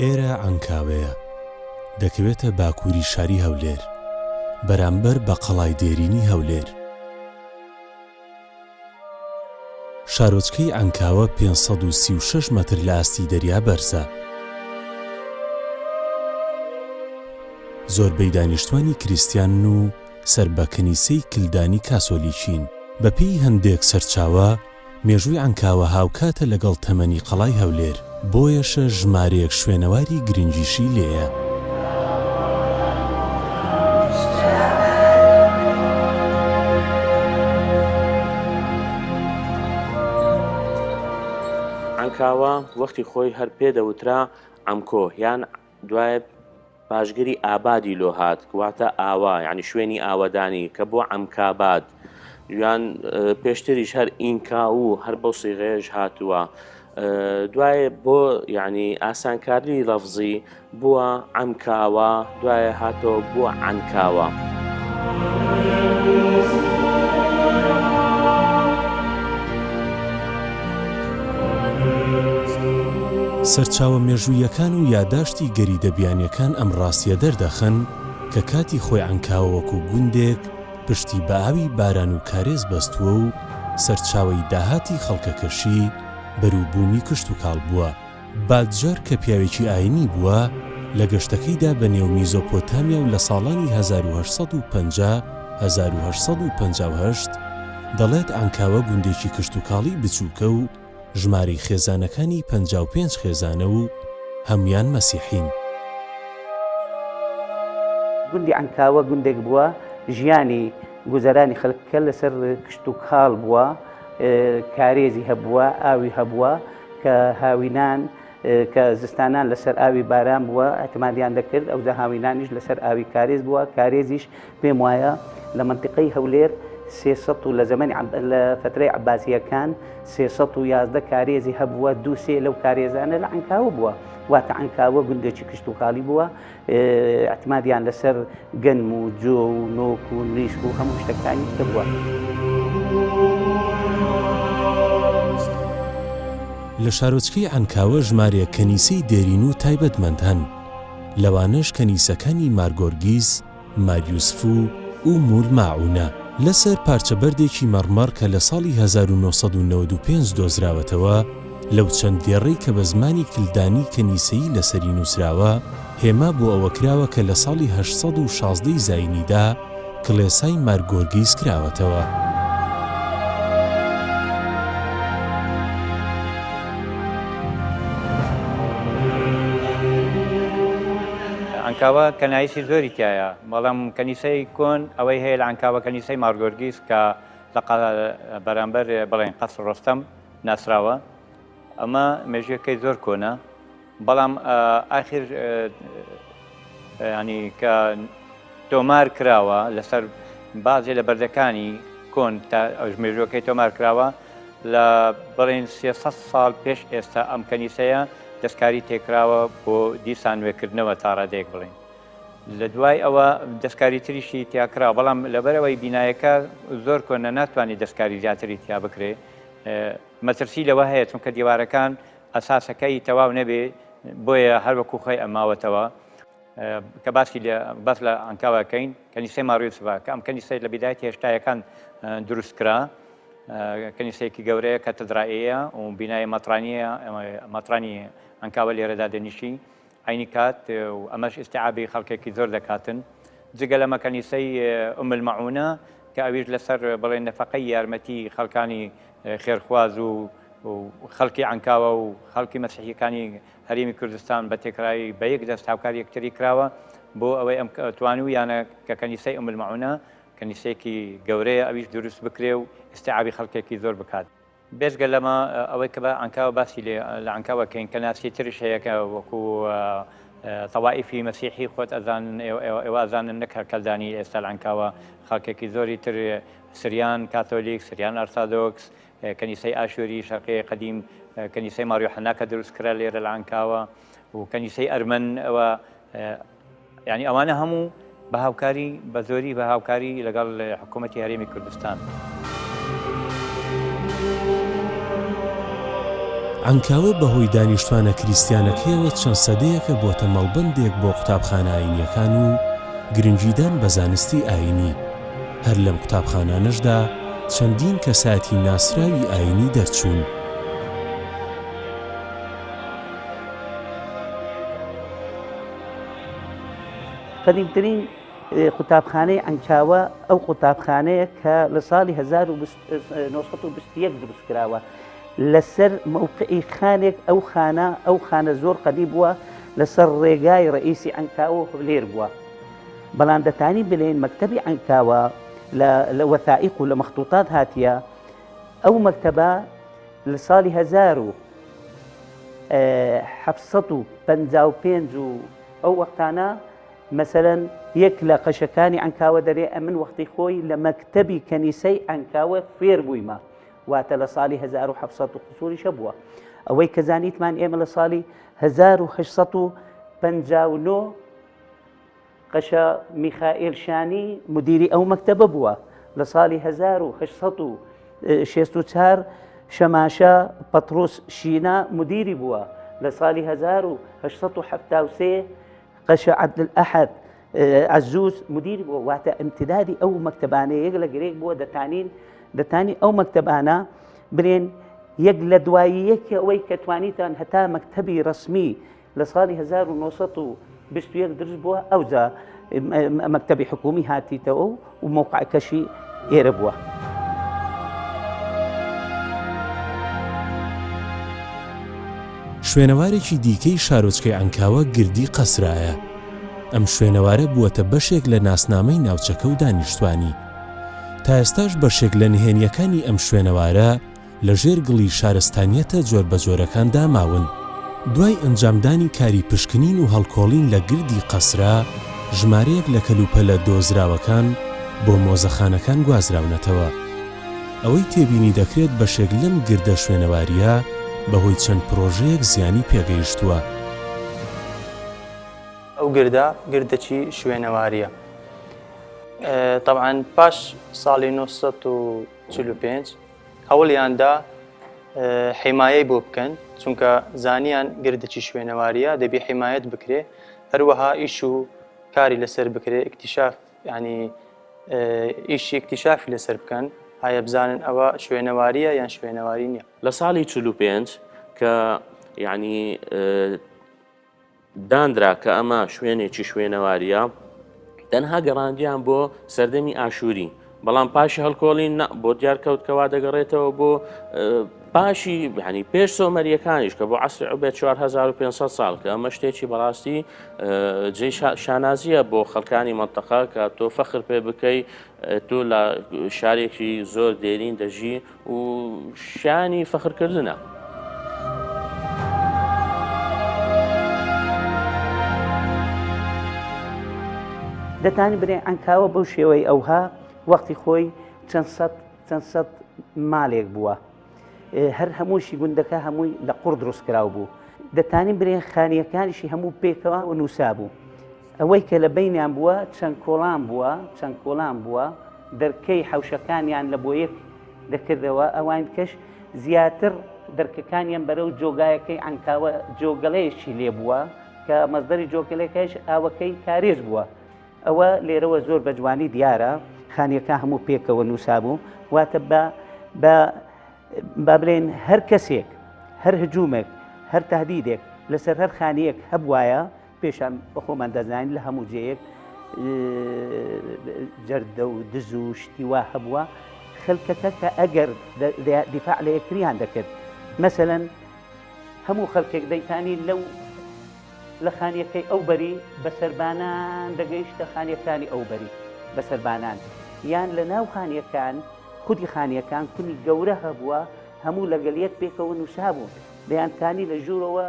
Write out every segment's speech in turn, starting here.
ئێرە عەنکاوەیە، دەکەوێتە باکووری شاری هەولێر، بەرامبەر بە قەڵای دێرینی هەولێر. شارۆچکەی عەنکاوە 536 مەتر لە ئاستی دەریا بەرزە. زۆربەی دانیشتوانی کریستیان و سەر بە کەنیسەی کلدانی کاسۆلیکین. بەپێی هەندێک سەرچاوە مێژووی عەنکاوە هاوکاتە لەگەڵ تەمەنی قەڵای هەولێر، بۆیەشە ژمارەیەک شوێنەواری گرنگیشی لێیە. عەنکاوە وەختی خۆی هەر پێدەوترا عەمکۆ یان دوایە پاشگیری ئابادی لۆ هات، کەواتە ئاوا، یعنی شوێنی ئاوەدانی کە بۆ عەمکاباد، یان پێشتریش هەر ئینکا و هەر بەو سیغەیەش هاتووە. دوایە بۆ یعنی ئاسانکاری لەفزی بووە عەمکاوە، دوایە هاتەوە بووە عەنکاوە. سەرچاوە مێژوویەکان و یادداشتی گەریدەبیانیەکان ئەم ڕاستیە دەردەخەن کە کاتی خۆی عەنکاوە وەکو گوندێک پشتی بە ئاوی باران و کارێز بەستووە و سەرچاوەی داهاتی خەڵکەکەشی بەرووبوومی کشت و کاڵ بووە. بادجار کە پیاوێکی ئاینی بووە لە گەشتەکەیدا بە نێو میزۆپۆتامیا و لە ساڵانی 1850-1858 دەڵێت عەنکاوە گوندێکی کشت و کاڵی بچووکە و ژمارەی خێزانەکانی 55 خێزانە و هەمویان مەسیحین. گوندی عەنکاوە گوندێک بووە ژیانی گوزەرانی خەڵکەکە لەسەر کشت و کاڵ بووە، کارێزی هەبووە، ئاوی هەبووە کە هاوینان کە زستانان لەسەر ئاوی باران بووە ئەتمادیان دەکرد، ئەوجا هاوینانیش لەسەر ئاوی کارێز بووە. کارێزیش پێم وایە لە منتیقەی هەولێر 300 و لە زەمانی لە فترەی عەباسیەکان 311 کارێزی هەبووە، 2-3 لەو کارێزانە لە عەنکاوە بووە. واتە عەنکاوە گوندێکی کشت و کاڵی بووە، ئەتمادیان لەسەر گەنم و جۆ و نۆک و نیشک و هەموو شتەکانی بووە. لە شارۆچکەی عەنکاوە ژمارەیە کەنیسەی دێرین و تایبەتمەند هەن، لەوانەش کەنیسەکانی مارگۆرگیز، ماریوسف و مول ماعونە. لەسەر پارچەبەردێکی مەڕمەڕ کە لە ساڵی 1995 دۆزراوەتەوە لەو چەند دێڕەی کە بە زمانی کلدانی کەنیسەیی لەسەری نووسراوە، هێما بۆ ئەوە کراوە کە لە ساڵی 816 زاینیدا کڵێسای مارگۆرگیز کراوەتەوە. عەنکاوە کەنایسی زۆری تایە، بەڵام کەنیسەی کۆن ئەوەی هەیە لە عەنکاوە کەنیسەی مارگۆرگیز کە لە بەرامبەر بڵێن قەسر ڕۆستەم ناسراوە. ئەمە مێژوویەکەی زۆر کۆنە، بەڵام ئاخر ینی کە تۆمار کراوە لەسەر بازێ لە بەردەکانی کۆن تا مێژووەکەی تۆمار کراوە لە بڵێن 300 ساڵ پێش ئێستا ئەم کەنیسەیە دەستکاری تێکراوە بۆ دیسان نوێکردنەوە تا ڕادەیەک بڵێن. لە دوای ئەوە دەستکاری تریشی تیاکرا، بەڵام لەبەرەوەی بینایەکە زۆر کۆنە ناتوانێت دەستکاری زیاتری تیا بکرێ. مەترسی لەوە هەیە چونکە دیوارەکان ئەساسەکەی تەواو نەبێ، بۆیە هەر وەکو خۆی ئەماوەتەوە. کە باس لە عەنکاوەکەین کەنیسەی ماریوسفە کە ئەم کەنیسەی لە بیدایەتی هێشتایەکان دروستکرا، کەنیسەیەکی گەورەیە کاتەدرائیەیە و بینایە مەترانی عەنکاوە لێرەدا دەنیشی عینی کات و ئەمەش ئیستیعابی خەڵکێکی زۆر دەکاتن. جگە لەمە کەنیسەی ئوم المەعونە کە ئەویش لەسەر بڵێن نەفەقەی یارمەتی خەڵکانی خێرخواز و خەڵکی عەنکاوە و خەڵکی مەسیحیەکانی هەرێمی کوردستان بە تێکرایی بە یەک دەست هاوکاری یەکتری کراوە بۆ ئەوەی ئەم توانویانە کە کەنیسەی ئوم المەعونە کەنیسەیەکی گەورەیە ئەویش دروست بکرێ و ئیستیعابی خەڵکێکی زۆر بکات. بێژگە لەمە ئەوەی کە بە عەنکاوە باسی لە عەنکاوەکەین کە ناسی تریش هەیە کە وەکو تەوائیفی مەسیحی خۆت ئەزانن ئێوە ئەزانن نەک هەر کەلدانی ئێستا لە عەنکاوە خەڵکێکی زۆری تر سریان کاتۆلیک، سریان ئەرتۆدۆکس، کەنیسەی ئاشووری شەرقی قەدیم، کەنیسەی ماریۆحەنا کە دروستکرا لێرە لە عەنکاوە و کەنیسەی ئەرمەن، ئەوە یعنی ئەوانە هەموو بە هاوکاری بە زۆری بە هاوکاری لەگەڵ حکوومەتی هەرێمی کوردستان. عنکاوە بەهۆی دانیشتوانە کریستیانەکەیەوە چەند سەدەیەکە بۆتە مەڵبەندێک بۆ قوتابخانە ئاینیەکان و گرنگیدان بە زانستی ئاینی. هەر لەم قوتابخانانەشدا چەندین کەسایەتی ناسراوی ئاینی دەرچوون. قەدیمترین قوتابخانەی عنکاوە ئەو قوتابخانەیە کە لە ساڵی 1920 دروست کراوە لەسەر مووقعی خانێک. ئەو خانە زۆر قەدی بووە لەسەر ڕێگای ڕئیسی عنکاوە لێر بووە. بەڵام دەتانی بڵێن مەکتەبی عنکاوە لە وەثائق و لە مەخطوطات هاتیە. ئەو مەکتەبە لە ساڵی 1755 و ئەو وەختانە مەسەلەن یەک لە قەشەکانی عنکاوە دەرێ ئەمن وەختی خۆی لە مەکتەبی کەنیسەی عنکاوە فێر بوویمە، واتە لە ساڵی 1750 بووە. ئەوەی کە زانیتمان ئێمە لە ساڵی 1859 قەشە میخائیل شانی مدیری ئەو مەکتەبە بووە. لە ساڵی 1864 شەماشە پەترۆس شینا مدیری بووە. لە ساڵی 1873 قەشە عەبدولئەحەد عەزوز مدیری بووە. واتە ئیمتیدادی ئەو مەکتەبانەیە یەک لە گرێک بووە. دەتانی ئەو مەکتەبانە برێن یەک لە دوایی یەکی ئەوەی کە توانیتان هەتا مەکتەبی ڕسمی لە ساڵی 1920 دروست بووە. ئەوجا مەکتەبی حکومی هاتیتەوە و موقعەکەشی ئێرە بووە. شوێنەوارێکی دیکەی شارۆچکەی عنکاوە گردی قەسرایە. ئەم شوێنەوارە بووەتە بەشێک لە ناسنامەی ناوچەکە و دانیشتوانی. تا ئێستاش بەشێک لە نهێنیەکانی ئەم شوێنەوارە لە ژێر گڵی شارستانیەتە جۆر بە جۆرەکاندا ماون. دوای ئەنجامدانی کاری پشکنین و هەڵکۆڵین لە گردی قەسرا، ژمارەیەک لە کەلوپەلە دۆزراوەکان بۆ مۆزەخانەکان گوازراونەتەوە. ئەوەی تێبینی دەکرێت بەشێک لەم گردە شوێنەواریە بەهۆی چەند پرۆژەیەک زیانی پێگەیشتووە. ئەو گردەچی شوێنەواریە. طبعاً پاش ساڵی 1945 هەوڵیاندا حیمایەی بۆ بکەن، چونکە زانیان گردەچی شوێنەواریە دەبێ حیمایەت بکرێ، هەروەها ئیش و کاری لەسەر بکرێ، اکتیشاف ینی ئیشی اکتیشافی لەسەر بکەن، هایە بزانن ئەوە شوێنەواریە یان شوێنەواری نییە. لە ساڵی 45 کە یعنی دانرا کە ئەمە شوێنێکی شوێنەواریە، تەنها گەڕاندیان بۆ سەردەمی ئاشووری، بەڵام پاشی هەڵکۆڵین بۆ دیارکەوتکەوا دەگەڕێتەوە بۆ پاشی ینی پێش سۆمەریەکانیش کە بۆ عەسری عوبەید 4500 ساڵ کە ئەمە شتێکی بەڕاستی جێی شانازیە بۆ خەڵکانی مەنتەقە کە تۆ فەخر پێ بکەی تۆ لە شارێکی زۆر دێرین دەژی و شانی فەخرکردنە. دەتانی برێ عنکاوە بەو شێوەی ئەوها وەختی خۆی چەند سەد ماڵێک بووە، هەر هەمووشی گوندەکە هەمووی لە قوڕ دروست کراو بوو. دەتانی برێ خانیەکانیشی هەموو پێکەوە و نووسا بوو. ئەوەی کە لە بینیان بووە چەند کۆڵان بووە دەرکەی حەوشەکانیان لە بۆ یەک دەکردەوە. ئەوان کەش زیاتر دەرکەکانیان بەرەو جۆگایەکەی عنکاوە جۆگەڵەیەکی لێ بووە کە مەزدەری جۆگەلەکەش ئاوەکەی کارێز بووە. ئەوە لێرەوە زۆر بە جوانی دیارە خانیەکە هەموو پێکەوە نووسا بوو. واتە با بڵێن هەر کەسێک، هەر هجوومێک، هەر تهدیدێک لەسەر هەر خانیەک هەبوایە پێشان بەخۆمان دەزانین لە هەموو جەیەک جەردە و دز و شتیوا هەبووە، خەڵکەکە کە ئەگەر دیفاع لە یەکتریان دەکرد، مەسەلەن هەموو خەڵکێک دەیتانی لە خانیەکەی ئەو بەری بەسەربانان دەگەیشتە خانیەکانی ئەو بەری بەسەربانان، یان لە ناو خانیەکان خودی خانیەکان کونی گەورە هەبووە هەموو لەگەڵ یەک پێکەوە نووسا بوو، دەیانتانی لە ژوورەوە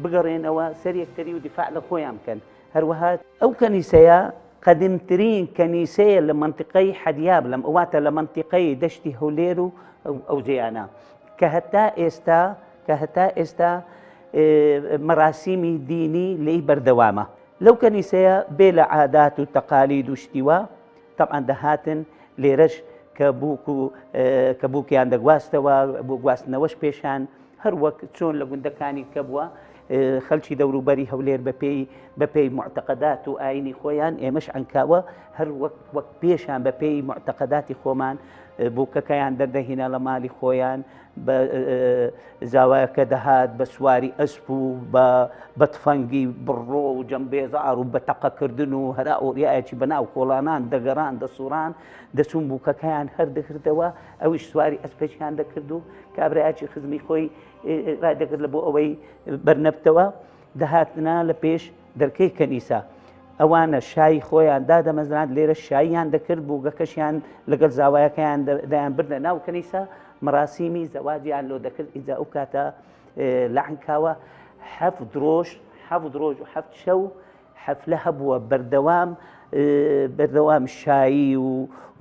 بگەڕێنەوە سەر یەکتری و دیفاع لە خۆیان بکەن. هەروەها ئەو کەنیسەیە قەدیمترین کەنیسەیە لە منتیقەی حەدیاب، لەم ئەواتە لە منتیقەی دەشتی هەولێر و ئەو جێیانە کە هەتا ئێستا مەراسیمی دینی لی بەردەوامە. لەو کەنیسەیە بێ لە عادات و تەقالید و شتیوە طبعاً دەهاتن لێرەش کە بووکیان دەگواستەوە بۆ گواستنەوەش پێشان هەر وەک چۆن لە گوندەکانی کە بووە خەلکی دەوروبەری هەولێر بە پێی معتەقەدات و ئاینی خۆیان ئێمەش عنکاوە هەر وەک پێشان بە پێی معتەقەداتی خۆمان بووکەکەیان دەردەهینە لە ماڵی خۆیان بە زاوایەکە دەهات بە سواری ئەسپ و بە تفەنگی بڕۆ و جەمبێزار و بە تەقەکردن و هەرا ئۆریایەکی بەناو کۆڵانان دەگەڕان دەسوڕان دەچوون بووکەکەیان هەر دەکردەوە ئەویش سواری ئەسپێکیان دەکرد و کابرایکی خزمی خۆی ڕادەکرد لە بۆ ئەوەی بەرنەبتەوە دەهاتنا لە پێش دەرکەی کەنیسا ئەوانە شای خۆیان دادەمەزران لێرە شاییان دەکرد بووگەکەشیان لەگەڵ زاوایەکەیان دەیان بردە ناو کەنیسا مەراسیمی زەواجیان لۆ دەکرد ئیجا ئەو کاتە لە عنکاوە حەفت ڕۆژ و حەفت شەو حەفلە هەبووە بەردەوام شایی و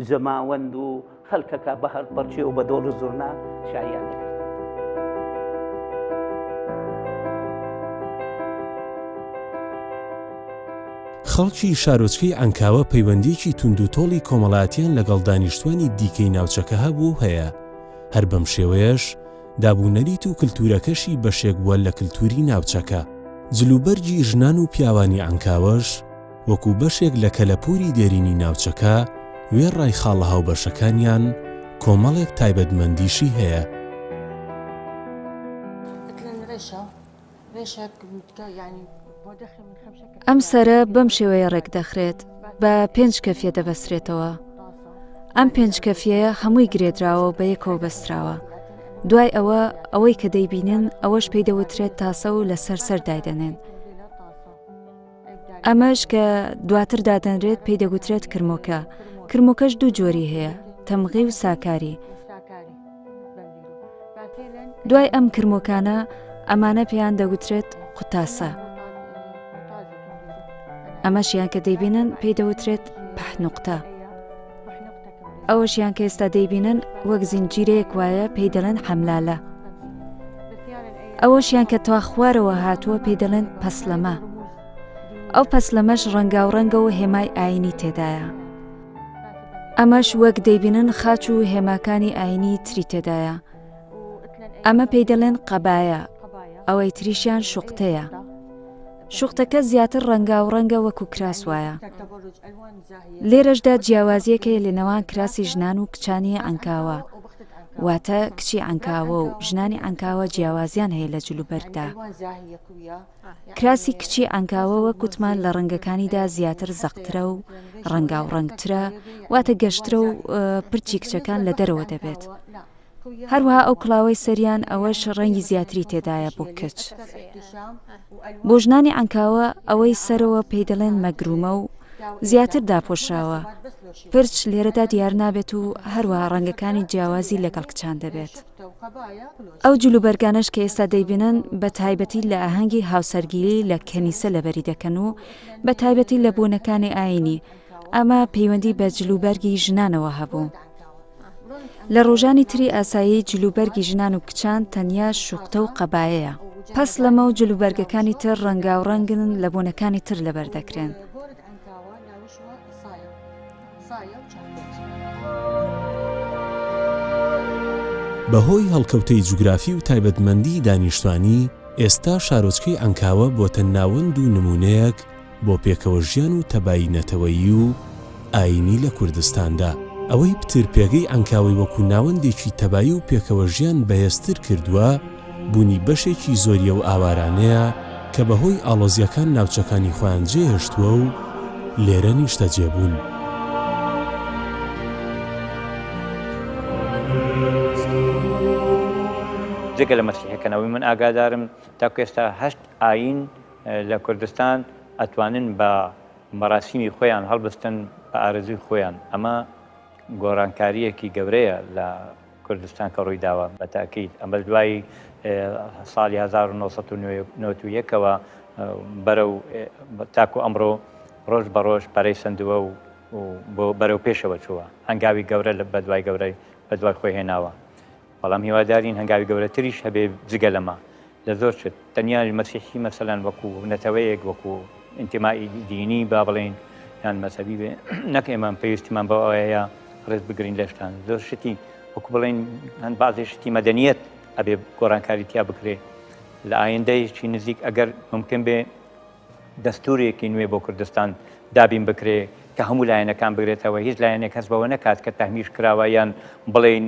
زەماوەند و خەڵکەکە بە هەر پەرچێ و بە دۆڵ و زوڕنا شاییان دەکرد. خەڵکی شارۆچکەی عنکاوە پەیوەندیکی توندوتۆڵی کۆمەڵایەتیان لەگەڵ دانیشتوانی دیکەی ناوچەکە هەبوو هەیە. هەر بەم شێوەیەش دابوونەریت و کلتورەکەشی بەشێک بووە لە کلتوری ناوچەکە. جلوبەرگی ژنان و پیاوانی عنکاوەش وەکو بەشێک لە کەلەپوری دێرینی ناوچەکە وێڕای خاڵە هاوبەشەکانیان کۆمەڵێک تایبەتمەندیشی هەیە. ئەم سەرە بەم شێوەیە ڕێک دەخرێت بە 5 کەفیە دەبەسترێتەوە. ئەم 5 کەفیەیە هەمووی گرێدراوە بە یەکەوە بەستراوە. دوای ئەوەی کە دەیبینن ئەوەش پێی دەوترێت تاسە و لەسەر سەر دایدەنێن. ئەمەش کە دواتر دادەنرێت پێی دەگوترێت کرمۆکە. کرمۆکەش دوو جۆری هەیە، تەمغی و ساکاری. دوای ئەم کرمۆکانە ئەمانە پێیان دەگوترێت قوتاسە. ئەمەشیان کە دەیبینن پێی دەوترێت پەحنوقتە. ئەوەشیان کە ئێستا دەیبینن وەک زینجیرەیەک وایە پێی دەڵێن حەملالە. ئەوەشیان کە توا خوارەوە هاتووە پێی دەڵێن پەسلەمە. ئەو پەسلەمەش ڕەنگاوڕەنگە و هێمای ئاینی تێدایە. ئەمەش وەک دەیبینن خاچ و هێماکانی ئاینی تری تێدایە. ئەمە پێی دەڵێن قەبایە. ئەوەی تریشیان شوقتەیە. شوقتەکە زیاتر ڕەنگاوڕەنگە وەکو کراس وایە. لێرەشدا جیاوازیەکەیە لە نێوان کراسی ژنان و کچانی عنکاوە. واتە کچی عنکاوە و ژنانی عنکاوە جیاوازیان هەیە لە جلوبەرگدا. کراسی کچی عنکاوەوە گوتمان لە ڕەنگەکانیدا زیاتر زەقترە و ڕەنگاوڕەنگترە، واتە گەشترە و پرچی کچەکان لە دەرەوە دەبێت. هەروەها ئەو کڵاوەی سەریان ئەوەش ڕەنگی زیاتری تێدایە بۆ کچ. بۆ ژنانی عنکاوە ئەوەی سەرەوە پێی دەڵێن مەگرومە و زیاتر داپۆشراوە. پرچ لێرەدا دیار نابێت و هەروەها ڕەنگەکانی جیاوازی لەگەڵ کچان دەبێت. ئەو جلوبەرگانەش کە ئێستا دەیبینن بە تایبەتی لە ئاهەنگی هاوسەرگیری لە کەنیسە لەبەری دەکەن و بە تایبەتی لە بوونەکانی ئاینی. ئەمە پەیوەندی بە جلوبەرگی ژنانەوە هەبوو. لە ڕۆژانی تری ئاسایی جلوبەرگی ژنان و کچان تەنیا شوقتە و قەبایەیە. پس لەمە و جلوبەرگەکانی تر ڕەنگاوڕەنگن لە بوونەکانی تر لەبەردەکرێن. بەهۆی هەڵکەوتەی جوگرافی و تایبەتمەندی دانیشتوانی ئێستا شارۆچکەی عنکاوە بۆتە ناوەند و نمونەیەک بۆ پێکەوە ژیان و تەبایی نەتەوەیی و ئاینی لە کوردستاندا. ئەوەی پتر پێگەی عنکاوی وەکو ناوەندێکی تەبایی و پێکەوە ژیان بەهێزتر کردووە بوونی بەشێکی زۆریە و ئاوارانەیە کە بەهۆی ئاڵۆزیەکان ناوچەکانی خۆیان جێهێشتووە و لێرە نیشتەجێبوون. جگە لە مەسیحەکەنەوەی من ئاگادارم تاکو ئێستا 8 ئاین لە کوردستان ئەتوانن بە مەراسیمی خۆیان هەڵبستن بە ئارەزوی خۆیان. ئەمە گۆڕانکاریەکی گەورەیە لە کوردستان کە ڕووی داوە بە تاکید. ئەمە دوای ساڵی 1991ەوە بەرەو تاکو ئەمڕۆ ڕۆژ بە ڕۆژ پەرەی سندووە و بۆ بەرەو پێشەوە چووە. هەنگاوی گەورە بە دوای گەورەی بە دوای خۆی هێناوە. بەڵام هیوادارین هەنگاوی گەورەتریش هەبێ جگە لەمە لە زۆر شت. تەنیا مەسیحی مەسەلەن وەکو نەتەوەیەک وەکو ئینتیمای دینی با بڵێن یان مەسەبی بێ نەک ئێمە پێویستیمان بەوەیە ڕێز بگرین لە شتان. زۆر شتی وەکو بڵێن هەند بازێ شتی مەدەنیەت ئەبێ گۆڕانکاری تیا بکرێ لە ئایندەیەکی نزیک ئەگەر ممکن بێ دەستورێکی نوێ بۆ کوردستان دابین بکرێ کە هەموو لایەنەکان بگرێتەوە هیچ لایەنێک هەست بەوە نەکات کە تەحمیش کراوە یان بڵێن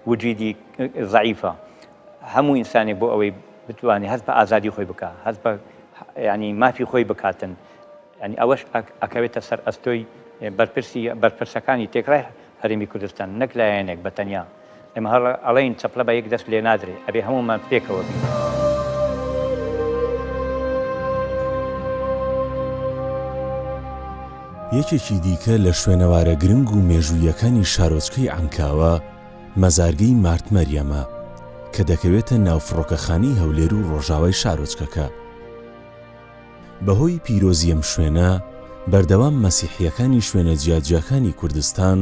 وجودی ضعیفە هەموو ئینسانێک بۆ ئەوەی بتوانێت هەست بە ئازادی خۆی بکات هەست بە ینی مافی خۆی بکاتن ینی ئەوەش ئەکەوێتە سەر ئەستۆی بەرپرسەکانی تێکڕای هەرێمی کوردستان نەک لایەنێک بە تەنیا ئێمە ئەڵێن چەپلە بە یەک دەست لێ نادرێ ئەبێ هەمومان پێکەوە بین. یەکێکی دیکە لە شوێنەوارە گرنگ و مێژوویەکانی شارۆچکەی عەنکاوە مەزارگەی مارت مەریەمە کە دەکەوێتە ناوفڕۆکەخانەی هەولێر و ڕۆژاوای شارۆچکەکە. بەهۆی پیرۆزی ئەم شوێنە بەردەوام مەسیحیەکانی شوێنە جیاجیەکانی کوردستان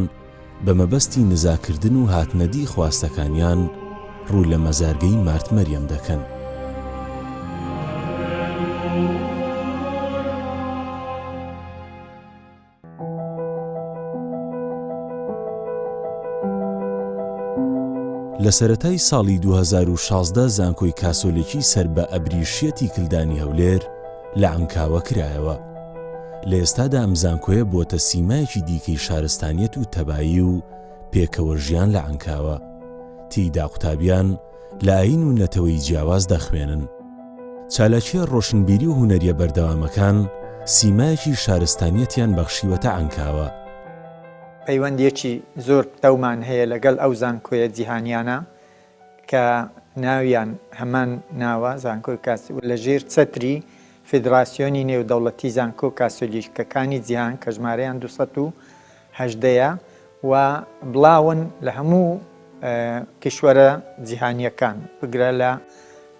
بە مەبەستی نزاکردن و هاتنەدی خواستەکانیان ڕوو لە مەزارگەی مارت مەریەم دەکەن. لە سەرەتای ساڵی 2016 زانکۆی کاسۆلێکی سەر بە ئەبریشیەتی کلدانی هەولێر لە عەنکاوە کرایەوە. لە ئێستادا ئەم زانکۆیە بۆتە سیمایەکی دیکەی شارستانیەت و تەبایی و پێکەوە ژیان لە عەنکاوە. تێیدا قوتابیان لە ئاین و نەتەوەی جیاواز دەخوێنن. چالاکیە ڕۆشنبیری و هونەریە بەردەوامەکان سیمایەکی شارستانیەتیان بەخشیوەتە عەنکاوە. پەیوەندیەکی زۆر تەومان هەیە لەگەڵ ئەو زانکۆیە جیهانیانە کە ناویان هەمان ناوە زانکۆی لە ژێر چەتری فیدراسیۆنی نێودەوڵەتی زانکۆ کاسۆلیکەکانی جیهان کە ژمارەیان 218 و بڵاون لە هەموو کشوەرە جیهانیەکان بگرە لە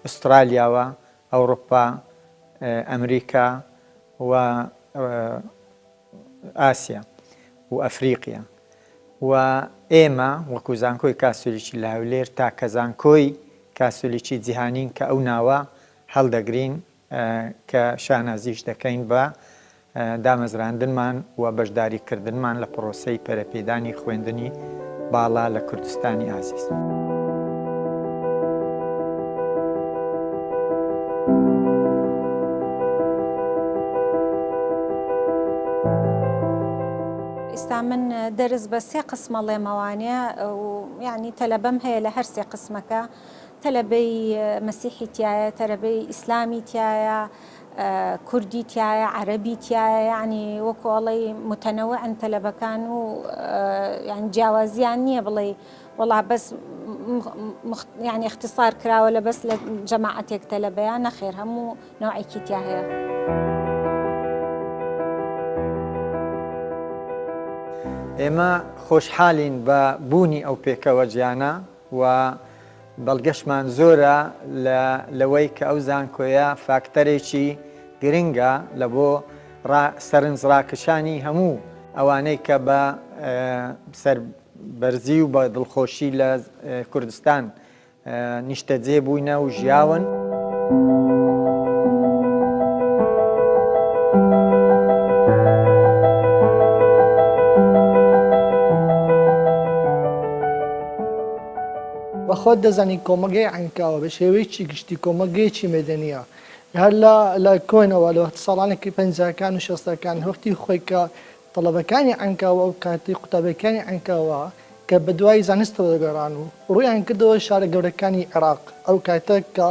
ئوسترالیاوە، ئەوروپا، ئەمریکا و ئاسیا و ئەفریقیا و ئێمە وەکو زانکۆی کاسۆلیکی لە هەولێر تاکە زانکۆی کاسۆلیکی جیهانین کە ئەو ناوە هەڵدەگرین کە شانازیش دەکەین بە دامەزراندنمان و بەشداریکردنمان لە پرۆسەی پەرەپێدانی خوێندنی باڵا لە کوردستانی ئازیز. ئێستا من دەرز بە سێ قسمە لێمەوانەیە و یعنی تەلەبەم هەیە لە هەر سێ قسمەکە تەلەبەی مەسیحی تایە، تەلەبەی ئیسلامی تایە، کوردی تایە، عەرەبی تایە، یعنی وەکو ئەڵێ متەنەوعن تەلەبەکان و یعنی جیاوازیان نییە بڵێ وەڵا بەس یعنی اختصار کراوە لە بەس لە جەماعەتێک تەلەبەیان نەخێر هەموو نوعێکی تیا هەیە. ئێمە خۆشحالین بە بوونی ئەو پێکەوە جیانە و بەڵگەشمان زۆرە لەوەی کە ئەو زانکۆیە فاکتەرێکی گرنگە لە بۆ سەرنجڕاکشانی هەموو ئەوانەی کە بە سەربەرزی و بە دڵخۆشی لە کوردستان نیشتەجێ بووینە و ژیاون. خۆت دەزانی کۆمەلگەی عەنکاوە بە شێوەیەکی گشتی کۆمەلگەیەکی مەدەنیە هەر لە کۆنەوە لە ساڵانێکی 50کان و 60کان وەختی خۆی کە تەڵەبەکانی عەنکاوە و کاتی قوتابەکانی عەنکاوە کە بە دوای زانستەوە دەگەڕان و ڕوویان کردەوە شارە گەورەکانی عێراق ئەو کاتە کە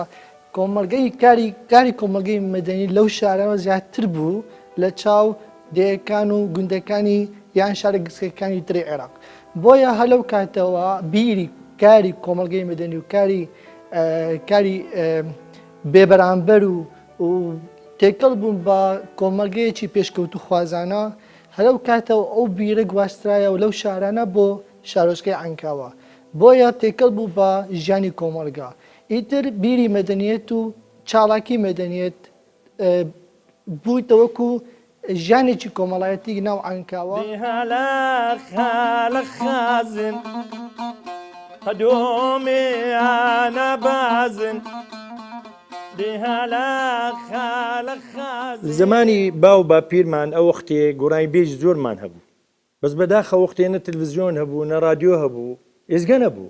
کۆمەلگەی کاری کۆمەلگەی مەدەنی لەو شارەوە زیاتر بوو لە چاو دێیەکان و گوندەکانی یان شارە گسکەکانی تری عێراق. بۆیە هە لەو کاتەوە بیری کاری کۆمەلگەی مەدەنی و کاری بێبەرامبەر و تێکەڵ بوون بە کۆمەلگەیەکی پێشکەوت و خوازانە هەرەو کاتەوە ئەو بیرە گواسترایە و لەو شارانە بۆ شارۆچکەی عەنکاوە بۆیە تێکەڵ بوو بە ژیانی کۆمەلگا. ئیتر بیری مەدەنیەت و چاڵاکی مەدەنیەت بوویتە وەکو ژیانێکی کۆمەڵایەتی ناو عەنکاوە. زمانی باو با پیرمان ئەو وەختێ گۆڕانی بێژ زۆرمان هەبوو بەس بەداخە وەختێ نە تەلڤیزیۆن هەبوو نە رادیۆ هەبوو ئێزگە نەبوو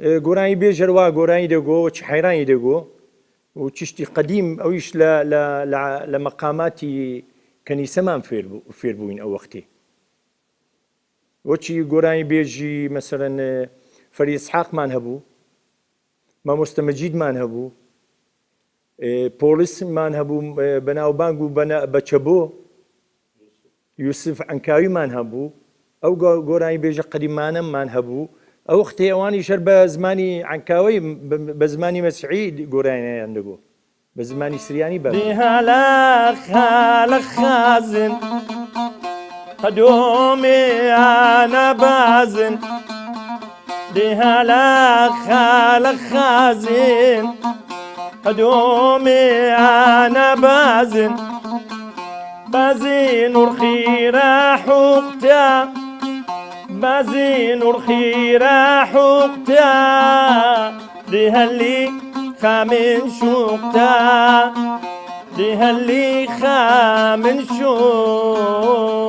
گۆرانی بێژەروا گۆرانی دەگۆ چ حیرانی دەگۆ و چشتی قدیم ئەویش لە مەقاماتی کەنیسەمان فێر بووین ئەو وەختی وەچی گۆرانی بێژی مەسەرەن فەری ئیسحاقمان هەبوو مامۆستە مەجیدمان هەبوو پۆلیسمان هەبوو بەناوبانگ و بەچەبۆ یوسف ئەنکاویمان هەبوو ئەو گۆرانی بێژە قەدیمانەمان هەبوو ئەو وەختی ئەوانی شەر بە زمانی عەنکاوی بە زمانی مەسیحی گۆرانیان دەگۆ بە زمانی سریانی بە خالق خازن قدومي أنا بازن لهلا خالق خازن قدومي أنا بازن بازين الخيرة حقتا بازين الخيرة حقتا لهاللي خامن شوقتا لهاللي خامن شوق